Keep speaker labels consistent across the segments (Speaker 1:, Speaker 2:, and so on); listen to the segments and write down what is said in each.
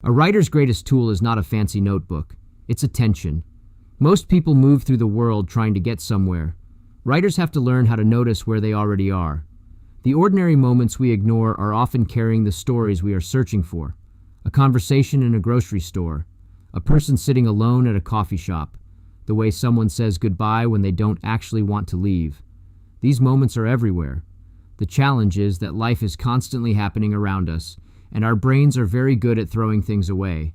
Speaker 1: A writer's greatest tool is not a fancy notebook. It's attention. Most people move through the world trying to get somewhere. Writers have to learn how to notice where they already are. The ordinary moments we ignore are often carrying the stories we are searching for. A conversation in a grocery store, a person sitting alone at a coffee shop, the way someone says goodbye when they don't actually want to leave. These moments are everywhere. The challenge is that life is constantly happening around us, and our brains are very good at throwing things away.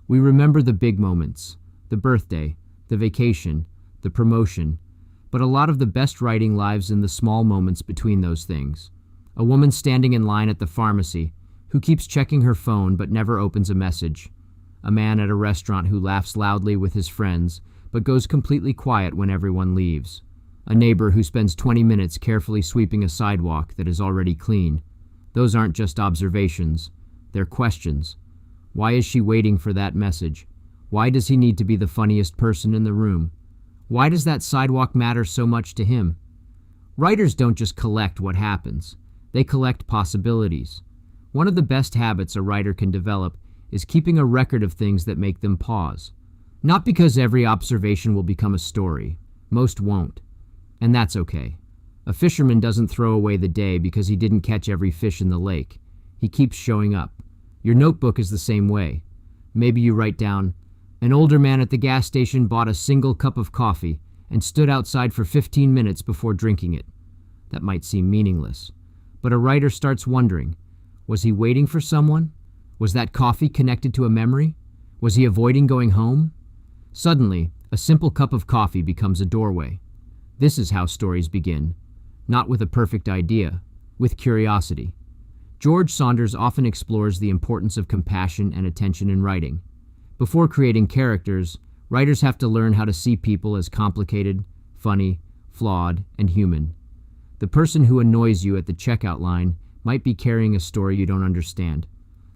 Speaker 1: We remember the big moments, the birthday, the vacation, the promotion, but a lot of the best writing lives in the small moments between those things. A woman standing in line at the pharmacy, who keeps checking her phone but never opens a message. A man at a restaurant who laughs loudly with his friends but goes completely quiet when everyone leaves. A neighbor who spends 20 minutes carefully sweeping a sidewalk that is already clean. Those aren't just observations, they're questions. Why is she waiting for that message? Why does he need to be the funniest person in the room? Why does that sidewalk matter so much to him? Writers don't just collect what happens, they collect possibilities. One of the best habits a writer can develop is keeping a record of things that make them pause. Not because every observation will become a story. Most won't. And that's okay. A fisherman doesn't throw away the day because he didn't catch every fish in the lake. He keeps showing up. Your notebook is the same way. Maybe you write down, an older man at the gas station bought a single cup of coffee and stood outside for 15 minutes before drinking it. That might seem meaningless, but a writer starts wondering, was he waiting for someone? Was that coffee connected to a memory? Was he avoiding going home? Suddenly, a simple cup of coffee becomes a doorway. This is how stories begin, not with a perfect idea, with curiosity. George Saunders often explores the importance of compassion and attention in writing. Before creating characters, writers have to learn how to see people as complicated, funny, flawed, and human. The person who annoys you at the checkout line might be carrying a story you don't understand.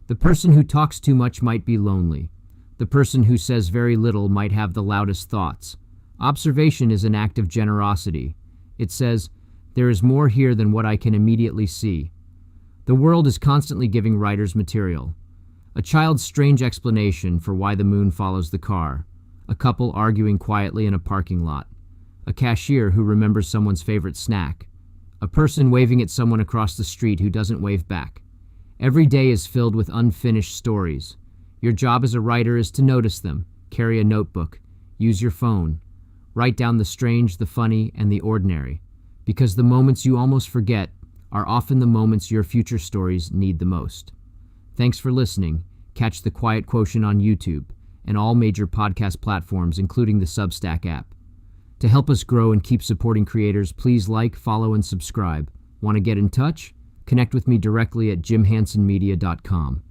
Speaker 1: The person who talks too much might be lonely. The person who says very little might have the loudest thoughts. Observation is an act of generosity. It says, there is more here than what I can immediately see. The world is constantly giving writers material. A child's strange explanation for why the moon follows the car. A couple arguing quietly in a parking lot. A cashier who remembers someone's favorite snack. A person waving at someone across the street who doesn't wave back. Every day is filled with unfinished stories. Your job as a writer is to notice them, carry a notebook, use your phone. Write down the strange, the funny, and the ordinary, because the moments you almost forget are often the moments your future stories need the most. Thanks for listening. Catch The Quiet Quotient on YouTube and all major podcast platforms, including the Substack app. To help us grow and keep supporting creators, please like, follow, and subscribe. Want to get in touch? Connect with me directly at jimhansonmedia.com.